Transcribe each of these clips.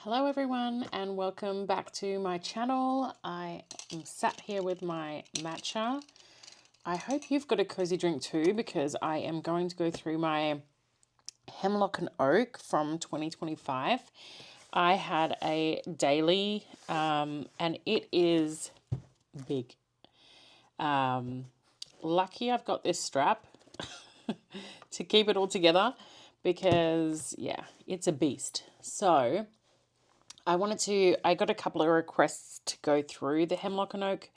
Hello everyone and welcome back to my channel. I am sat here with my matcha. I hope you've got a cozy drink too, because I am going to go through my Hemlock and Oak from 2025. I had a daily and it is big. Lucky I've got this strap to keep it all together because yeah, it's a beast. So I got a couple of requests to go through the Hemlock and Oak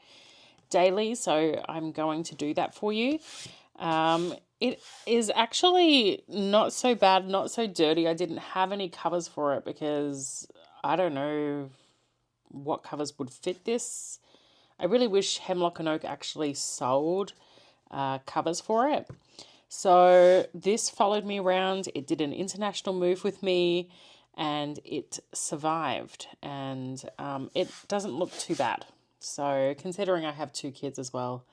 daily, so I'm going to do that for you. It is actually not so bad, not so dirty. I didn't have any covers for it because I don't know what covers would fit this. I really wish Hemlock and Oak actually sold covers for it. So this followed me around. It did an international move with me and it survived, and it doesn't look too bad. So considering I have two kids as well,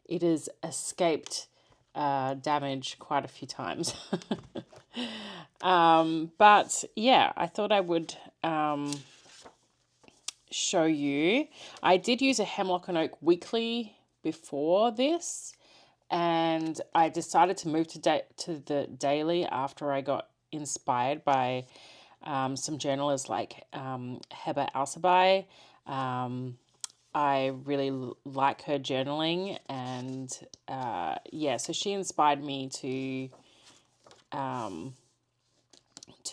it has escaped damage quite a few times. But yeah, I thought I would show you. I did use a Hemlock and Oak weekly before this, and I decided to move to the daily after I got inspired by some journalists like Heba Alsabai. I really like her journaling, and yeah, so she inspired me to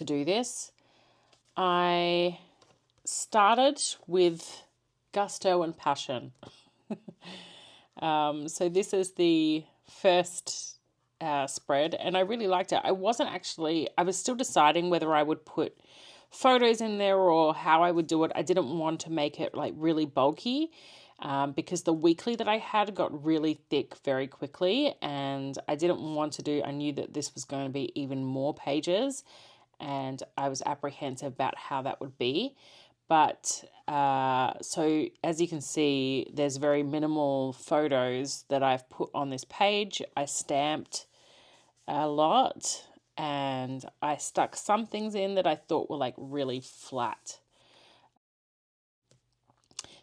do this. I started with gusto and passion. So this is the first spread, and I really liked it. I was still deciding whether I would put photos in there or how I would do it. I didn't want to make it like really bulky because the weekly that I had got really thick very quickly, and I knew that this was going to be even more pages, and I was apprehensive about how that would be. But so as you can see, there's very minimal photos that I've put on this page. I stamped a lot and I stuck some things in that I thought were like really flat.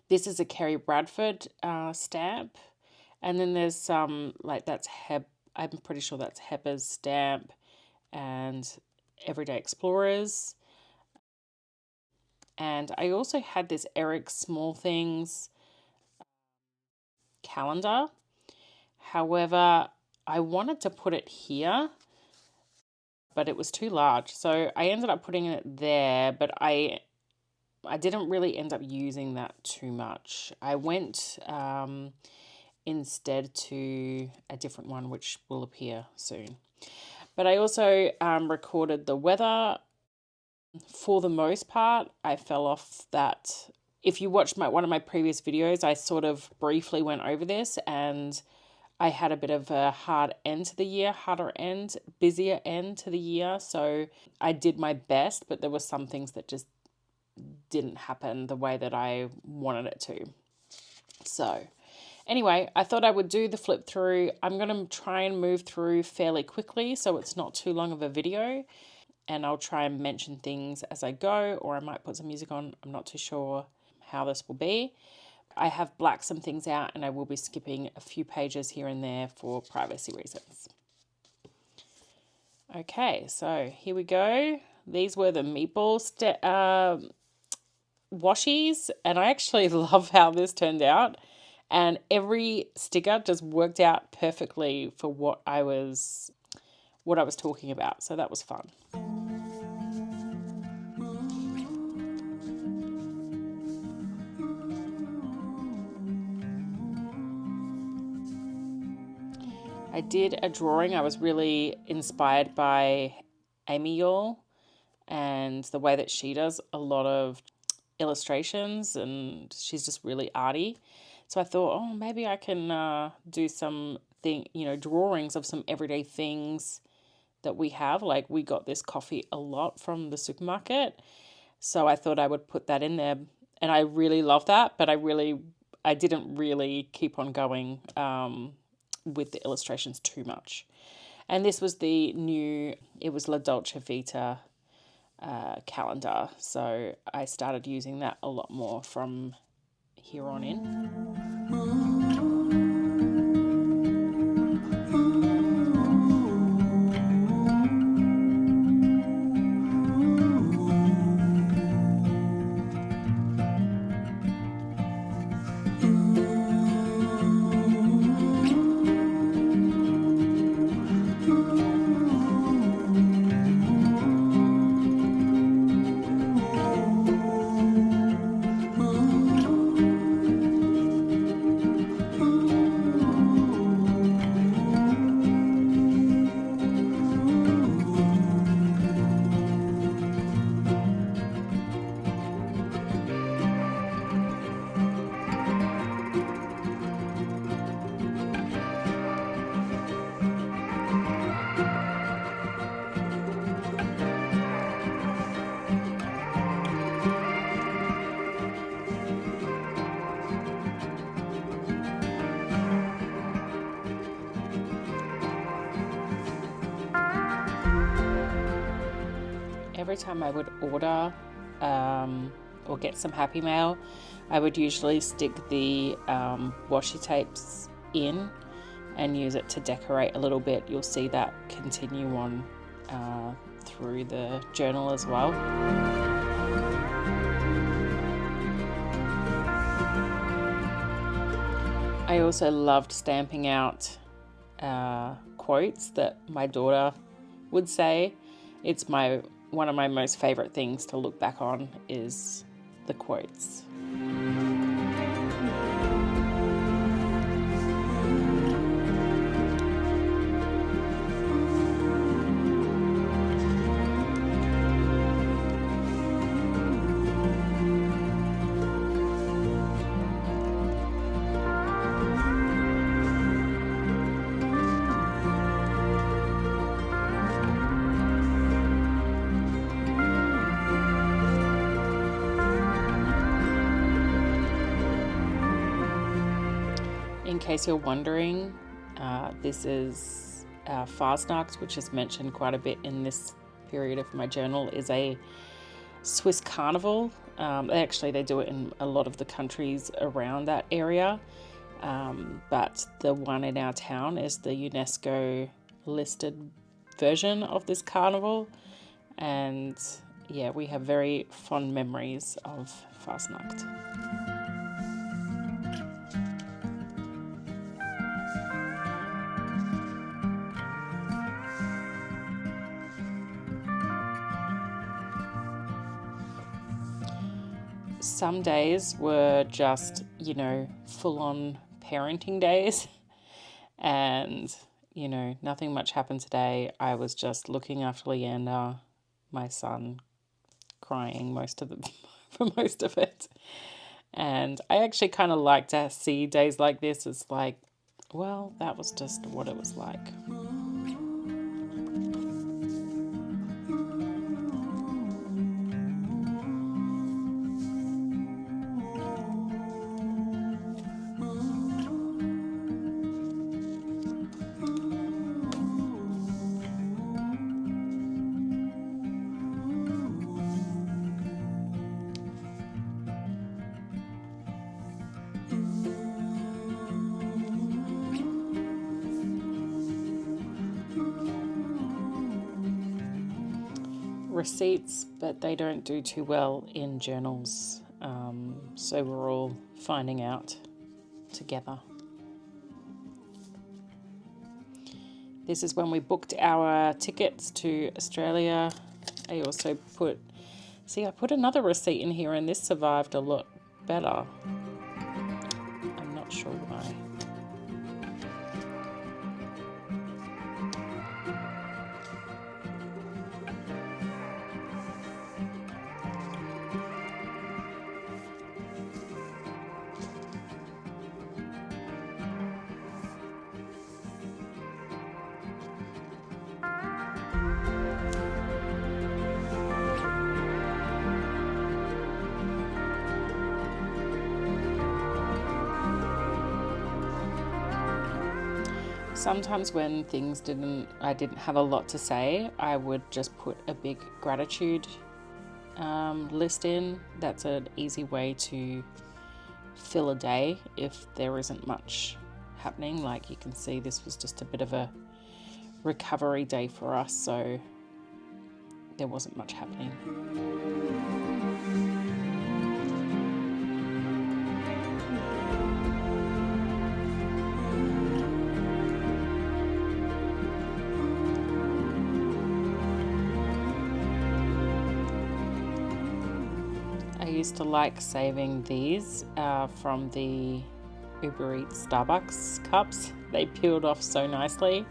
This is a Kerry Bradford stamp. And then there's some like I'm pretty sure that's Heba's stamp and Everyday Explorers. And I also had this Eric Small Things calendar. However, I wanted to put it here, but it was too large. So I ended up putting it there, but I didn't really end up using that too much. I went instead to a different one, which will appear soon. But I also recorded the weather. For the most part, I fell off that. If you watched one of my previous videos, I sort of briefly went over this, and I had a bit of a harder end, busier end to the year. So I did my best, but there were some things that just didn't happen the way that I wanted it to. So anyway, I thought I would do the flip through. I'm going to try and move through fairly quickly so it's not too long of a video. And I'll try and mention things as I go, or I might put some music on. I'm not too sure how this will be. I have blacked some things out, and I will be skipping a few pages here and there for privacy reasons. Okay, so here we go. These were the meatball washies, and I actually love how this turned out. And every sticker just worked out perfectly for what I was talking about. So that was fun. I did a drawing. I was really inspired by Amy Yall and the way that she does a lot of illustrations, and she's just really arty. So I thought, oh, maybe I can do drawings of some everyday things that we have. Like we got this coffee a lot from the supermarket. So I thought I would put that in there. And I really love that, but I didn't really keep on going with the illustrations too much. And this was it was La Dolce Vita calendar. So I started using that a lot more from here on in. Every time I would order or get some Happy Mail, I would usually stick the washi tapes in and use it to decorate a little bit. You'll see that continue on through the journal as well. I also loved stamping out quotes that my daughter would say. It's one of my most favorite things to look back on is the quotes. In case you're wondering, this is Fasnacht, which is mentioned quite a bit in this period of my journal, is a Swiss carnival. They do it in a lot of the countries around that area, but the one in our town is the UNESCO listed version of this carnival, and yeah, we have very fond memories of Fasnacht. Some days were just, full-on parenting days, and, nothing much happened today. I was just looking after Leander, my son, crying for most of it. And I actually kind of like to see days like this. It's like, well, that was just what it was like. Receipts, but they don't do too well in journals, so we're all finding out together. This is when we booked our tickets to Australia. I also put another receipt in here, and this survived a lot better. I'm not sure why. Sometimes when I didn't have a lot to say, I would just put a big gratitude list in. That's an easy way to fill a day if there isn't much happening. Like you can see, this was just a bit of a recovery day for us, so there wasn't much happening. I used to like saving these from the Uber Eats Starbucks cups. They peeled off so nicely,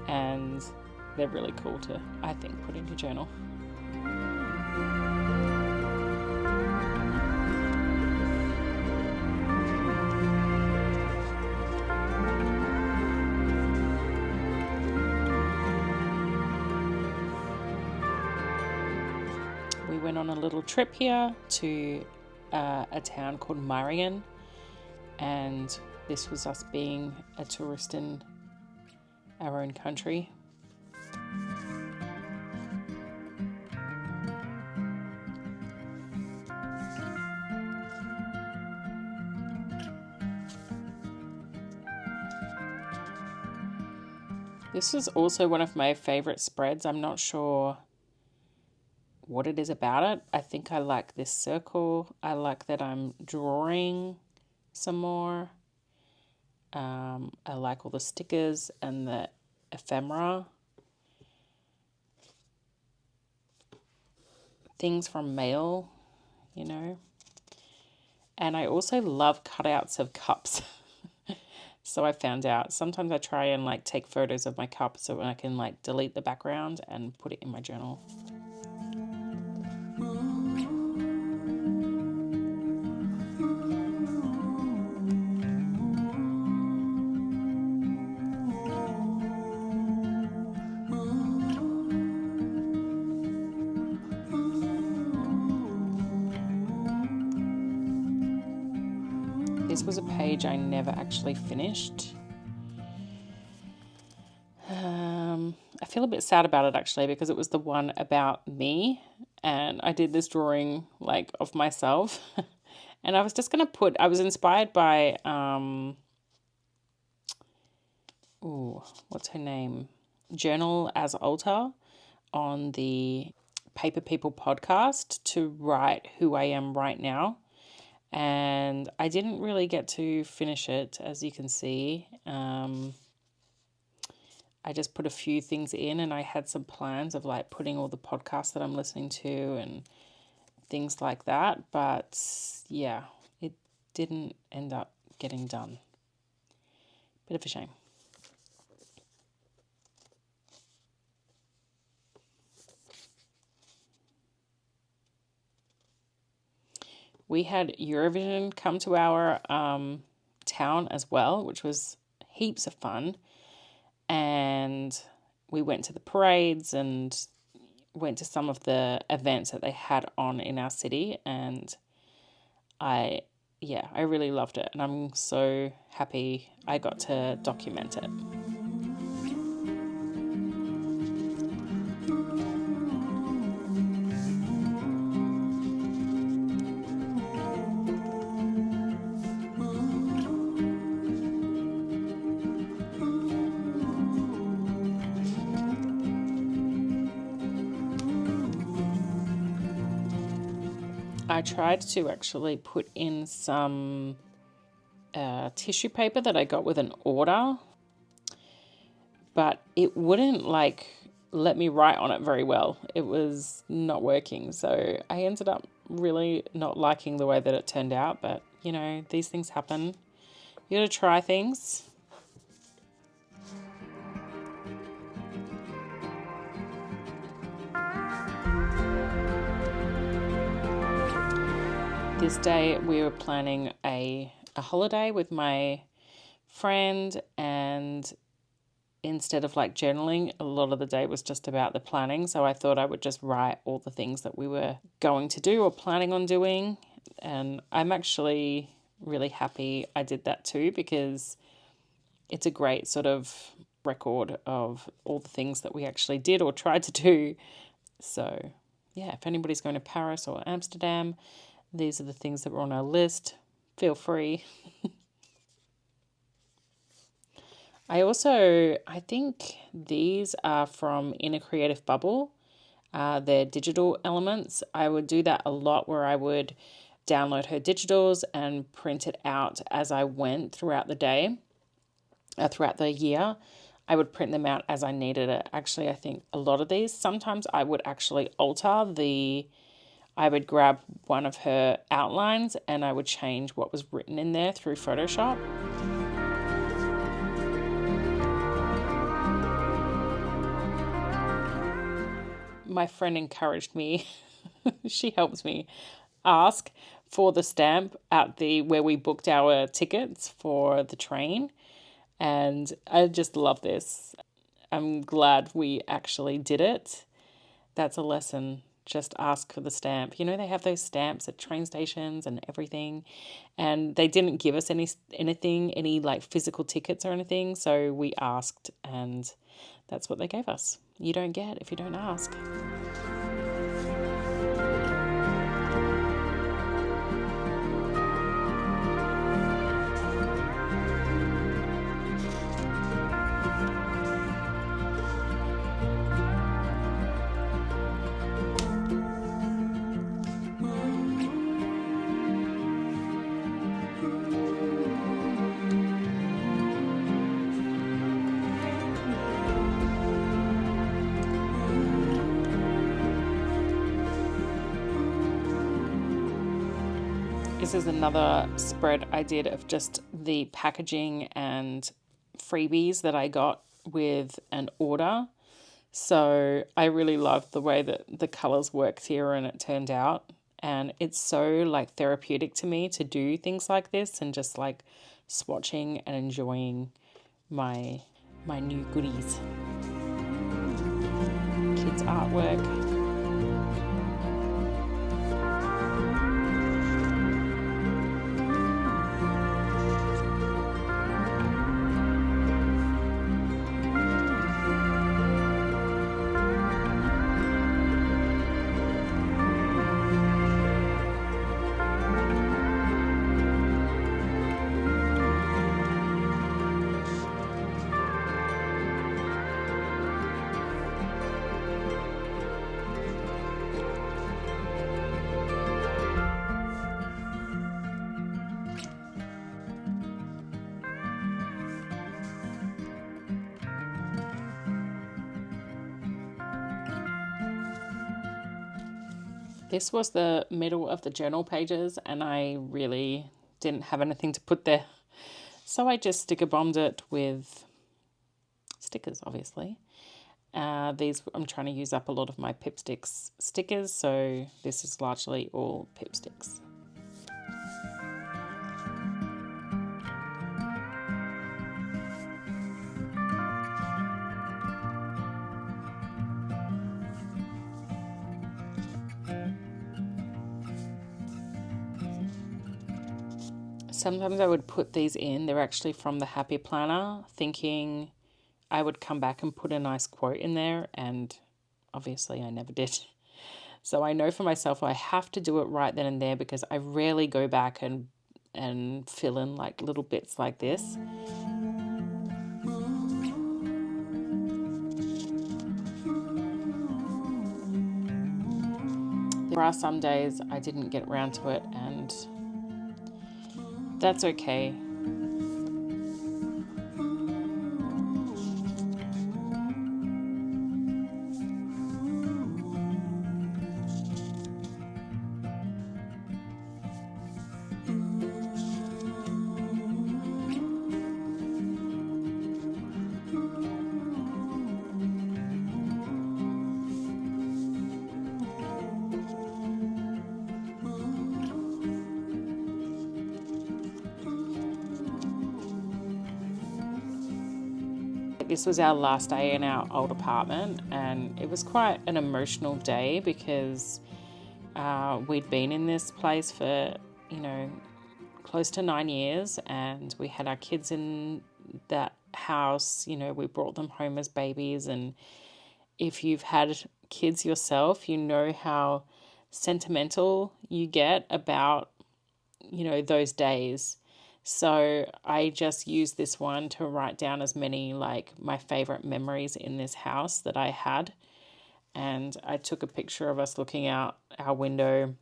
and they're really cool to, I think, put in your journal. We went on a little trip here to a town called Marion, and this was us being a tourist in our own country. This is also one of my favorite spreads. I'm not sure what it is about it. I think I like this circle. I like that I'm drawing some more. I like all the stickers and the ephemera. Things from mail, you know. And I also love cutouts of cups. So I found out sometimes I try and like take photos of my cup so I can like delete the background and put it in my journal. This was a page I never actually finished. I feel a bit sad about it actually, because it was the one about me, and I did this drawing like of myself. And I was just going to I was inspired by, what's her name? Journal as Altar on the Paper People podcast to write who I am right now. And I didn't really get to finish it, as you can see. I just put a few things in, and I had some plans of like putting all the podcasts that I'm listening to and things like that. But yeah, it didn't end up getting done. Bit of a shame. We had Eurovision come to our town as well, which was heaps of fun. And we went to the parades and went to some of the events that they had on in our city. And I really loved it. And I'm so happy I got to document it. I tried to actually put in some tissue paper that I got with an order, but it wouldn't like let me write on it very well. It was not working, so I ended up really not liking the way that it turned out, but you know, these things happen. You gotta try things. This day we were planning a holiday with my friend, and instead of like journaling, a lot of the day was just about the planning. So I thought I would just write all the things that we were going to do or planning on doing. And I'm actually really happy I did that too, because it's a great sort of record of all the things that we actually did or tried to do. So yeah, if anybody's going to Paris or Amsterdam, these are the things that were on our list. Feel free. I think these are from Inner Creative Bubble. They're digital elements. I would do that a lot where I would download her digitals and print it out as I went throughout the day, throughout the year. I would print them out as I needed it. Actually, I think a lot of these, sometimes I would actually I would grab one of her outlines and I would change what was written in there through Photoshop. My friend encouraged me, she helps me ask for the stamp at where we booked our tickets for the train. And I just love this. I'm glad we actually did it. That's a lesson. Just ask for the stamp. You know, they have those stamps at train stations and everything. And they didn't give us anything, any like physical tickets or anything. So we asked and that's what they gave us. You don't get if you don't ask. This is another spread I did of just the packaging and freebies that I got with an order. So I really love the way that the colours worked here and it turned out. And it's so like therapeutic to me to do things like this and just like swatching and enjoying my new goodies. Kids artwork. This was the middle of the journal pages and I really didn't have anything to put there. So I just sticker bombed it with stickers, obviously. These I'm trying to use up a lot of my Pipsticks stickers, so this is largely all Pipsticks. Sometimes I would put these in. They're actually from the Happy Planner, thinking I would come back and put a nice quote in there, and obviously I never did. So I know for myself I have to do it right then and there because I rarely go back and fill in like little bits like this. There are some days I didn't get around to it and that's okay. This was our last day in our old apartment and it was quite an emotional day because we'd been in this place for, close to 9 years and we had our kids in that house, we brought them home as babies and if you've had kids yourself, you know how sentimental you get about, those days. So I just used this one to write down as many like my favorite memories in this house that I had. And I took a picture of us looking out our window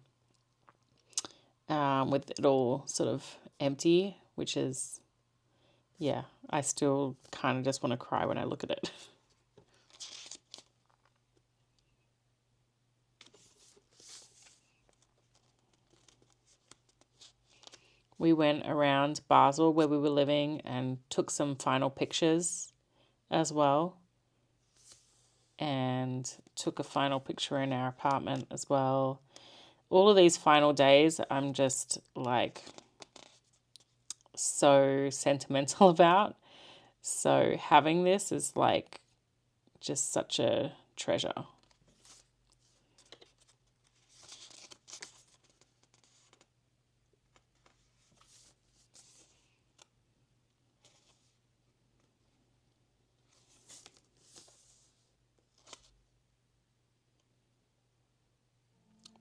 with it all sort of empty, which is, yeah, I still kind of just want to cry when I look at it. We went around Basel where we were living and took some final pictures as well. And took a final picture in our apartment as well. All of these final days, I'm just like so sentimental about. So having this is like just such a treasure.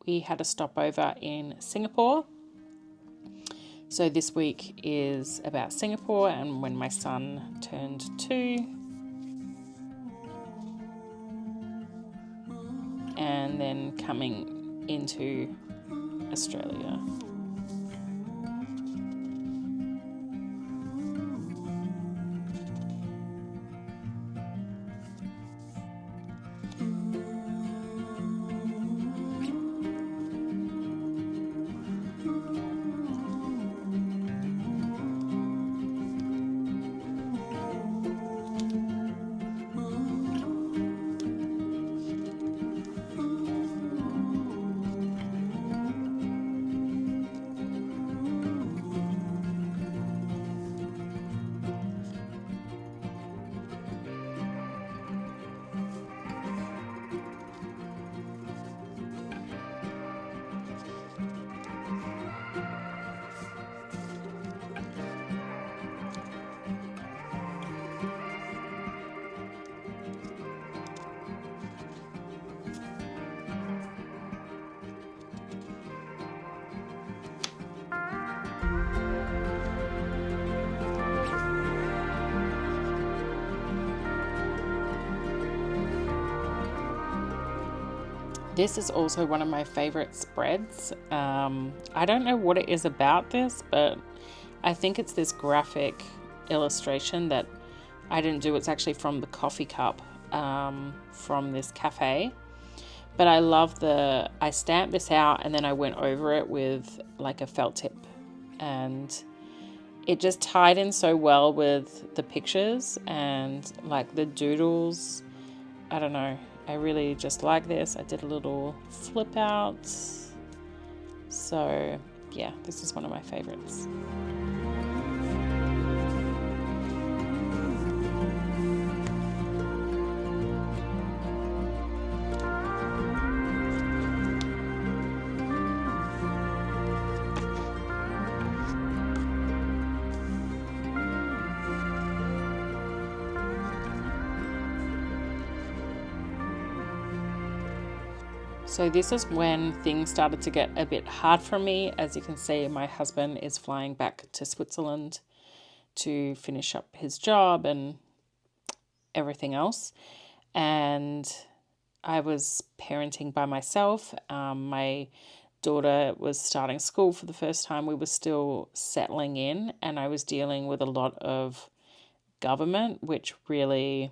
We had a stopover in Singapore. So this week is about Singapore and when my son turned 2. And then coming into Australia. This is also one of my favorite spreads. I don't know what it is about this, but I think it's this graphic illustration that I didn't do. It's actually from the coffee cup from this cafe. But I love I stamped this out and then I went over it with like a felt tip. And it just tied in so well with the pictures and like the doodles. I don't know. I really just like this. I did a little flip out. So yeah, this is one of my favorites. So this is when things started to get a bit hard for me. As you can see, my husband is flying back to Switzerland to finish up his job and everything else. And I was parenting by myself. My daughter was starting school for the first time. We were still settling in and I was dealing with a lot of government, which really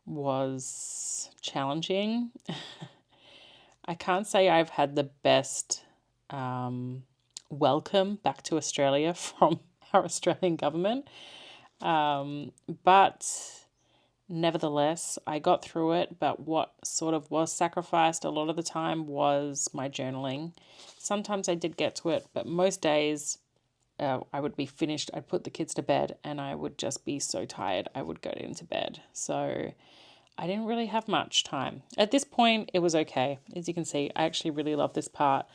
was challenging. I can't say I've had the best welcome back to Australia from our Australian government. But nevertheless, I got through it. But what sort of was sacrificed a lot of the time was my journaling. Sometimes I did get to it, but most days I would be finished. I'd put the kids to bed and I would just be so tired. I would go into bed. So I didn't really have much time. At this point, it was okay. As you can see, I actually really love this part.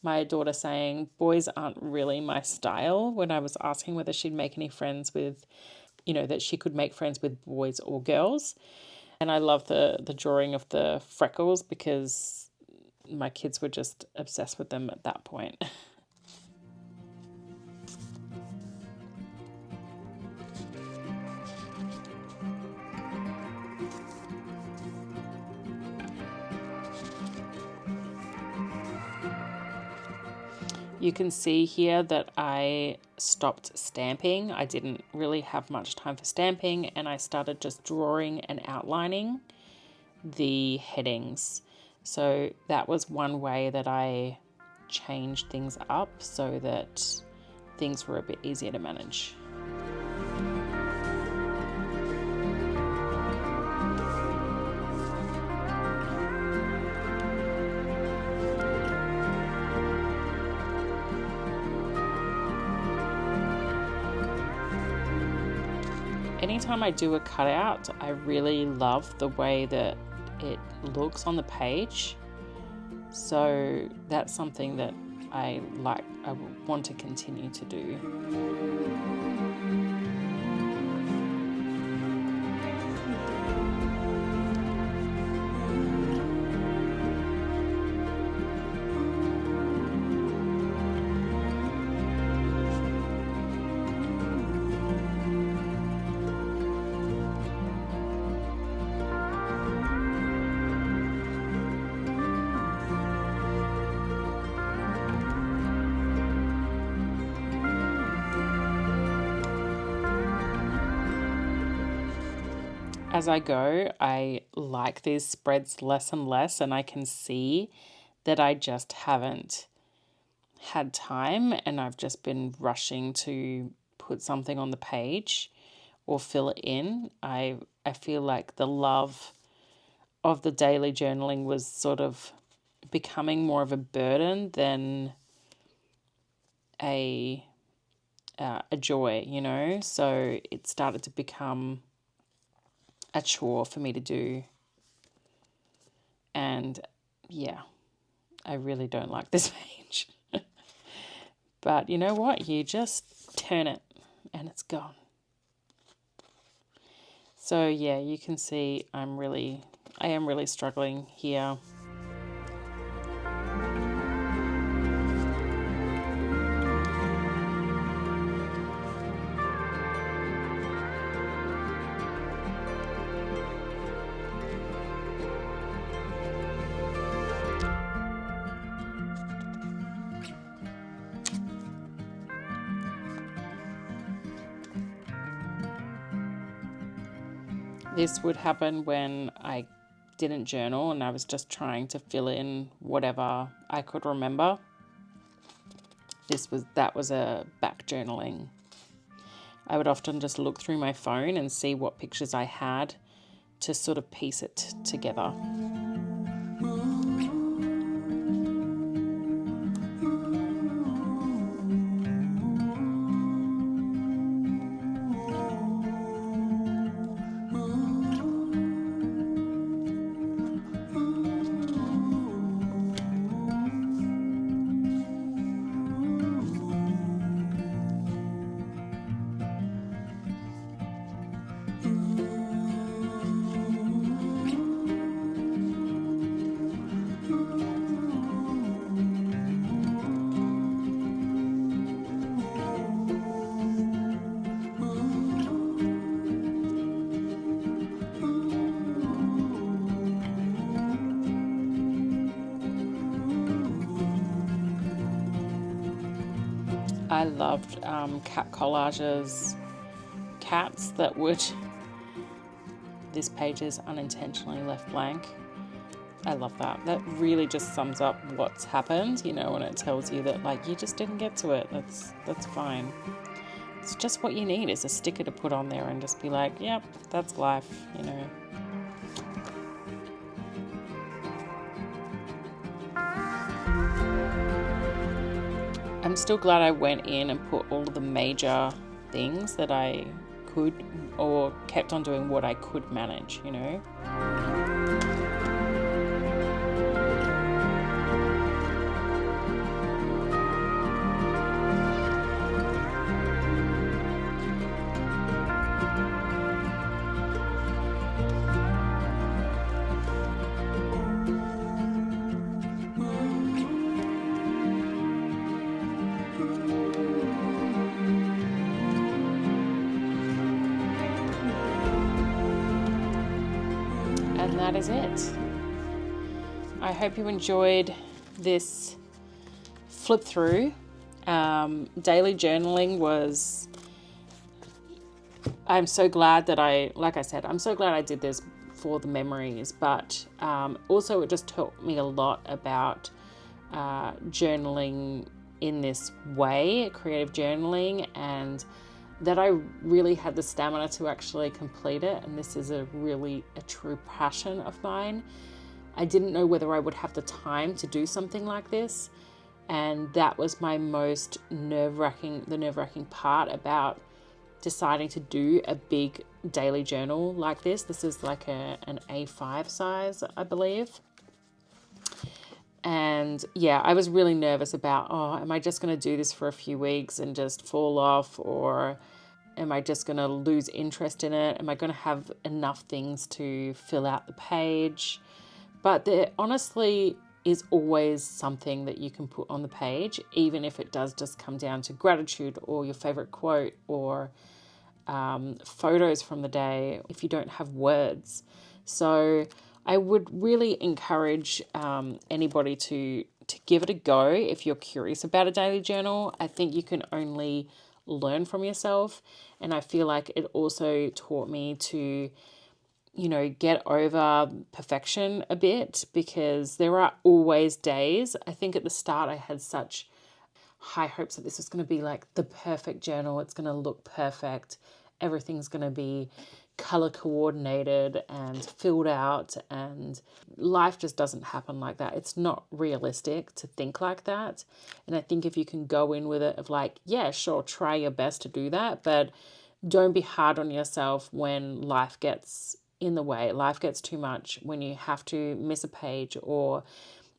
My daughter saying, boys aren't really my style, when I was asking whether she'd make any friends with, that she could make friends with boys or girls. And I love the drawing of the freckles because my kids were just obsessed with them at that point. You can see here that I stopped stamping. I didn't really have much time for stamping, and I started just drawing and outlining the headings. So that was one way that I changed things up so that things were a bit easier to manage. Anytime I do a cutout, I really love the way that it looks on the page. So that's something that I want to continue to do. As I go, I like these spreads less and less, and I can see that I just haven't had time and I've just been rushing to put something on the page or fill it in. I feel like the love of the daily journaling was sort of becoming more of a burden than a joy, you know? So it started to become a chore for me to do. And yeah, I really don't like this page. But you know what? You just turn it and it's gone. So yeah, you can see I am really struggling here. This would happen when I didn't journal and I was just trying to fill in whatever I could remember. That was a back journaling. I would often just look through my phone and see what pictures I had to sort of piece it together. I loved cat collages, cats that would, this page is unintentionally left blank. I love that. That really just sums up what's happened, you know, when it tells you that like you just didn't get to it. That's fine. It's just what you need is a sticker to put on there and just be like, yep, that's life, you know. I'm still glad I went in and put all of the major things that I could, or kept on doing what I could manage, you know. that is it. I hope you enjoyed this flip through. Daily journaling was, I'm so glad that I'm so glad I did this for the memories, but also it just taught me a lot about journaling in this way, creative journaling, and that I really had the stamina to actually complete it. And this is a true passion of mine. I didn't know whether I would have the time to do something like this. And that was my most nerve-wracking part about deciding to do a big daily journal like this. This is like an A5 size, I believe. And yeah, I was really nervous about, am I just going to do this for a few weeks and just fall off, or am I just going to lose interest in it? Am I going to have enough things to fill out the page? But there honestly is always something that you can put on the page, even if it does just come down to gratitude or your favorite quote or photos from the day if you don't have words. So I would really encourage anybody to give it a go if you're curious about a daily journal. I think you can only learn from yourself. And I feel like it also taught me to, get over perfection a bit, because there are always days. I think at the start I had such high hopes that this was going to be like the perfect journal. It's going to look perfect. Everything's going to be color coordinated and filled out, and life just doesn't happen like that. It's not realistic to think like that. And I think if you can go in with it of like, yeah, sure, try your best to do that, but don't be hard on yourself when life gets in the way. Life gets too much, when you have to miss a page or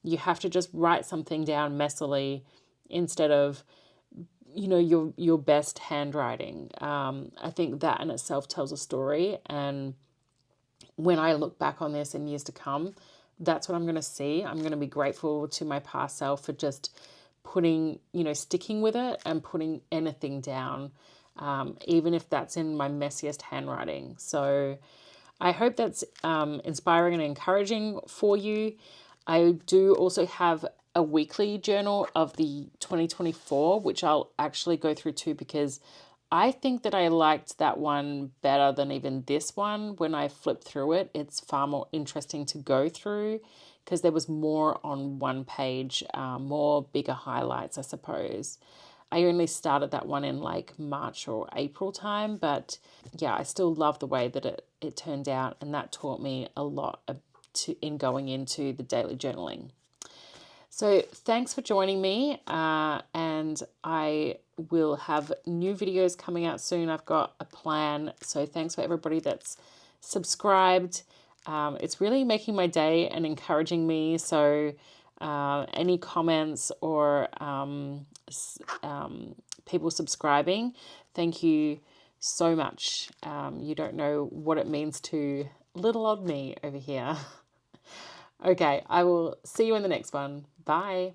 you have to just write something down messily instead of your best handwriting. I think that in itself tells a story, and when I look back on this in years to come, that's what I'm going to see. I'm going to be grateful to my past self for just sticking with it and putting anything down, even if that's in my messiest handwriting. So I hope that's inspiring and encouraging for you. I do also have a weekly journal of the 2024, which I'll actually go through too, because I think that I liked that one better than even this one. When I flipped through it, it's far more interesting to go through because there was more on one page, more bigger highlights, I suppose. I only started that one in like March or April time, but yeah, I still love the way that it turned out, and that taught me a lot in going into the daily journaling. So thanks for joining me, and I will have new videos coming out soon. I've got a plan, so thanks for everybody that's subscribed. It's really making my day and encouraging me, so any comments or people subscribing, thank you so much. You don't know what it means to little old me over here. Okay, I will see you in the next one. Bye.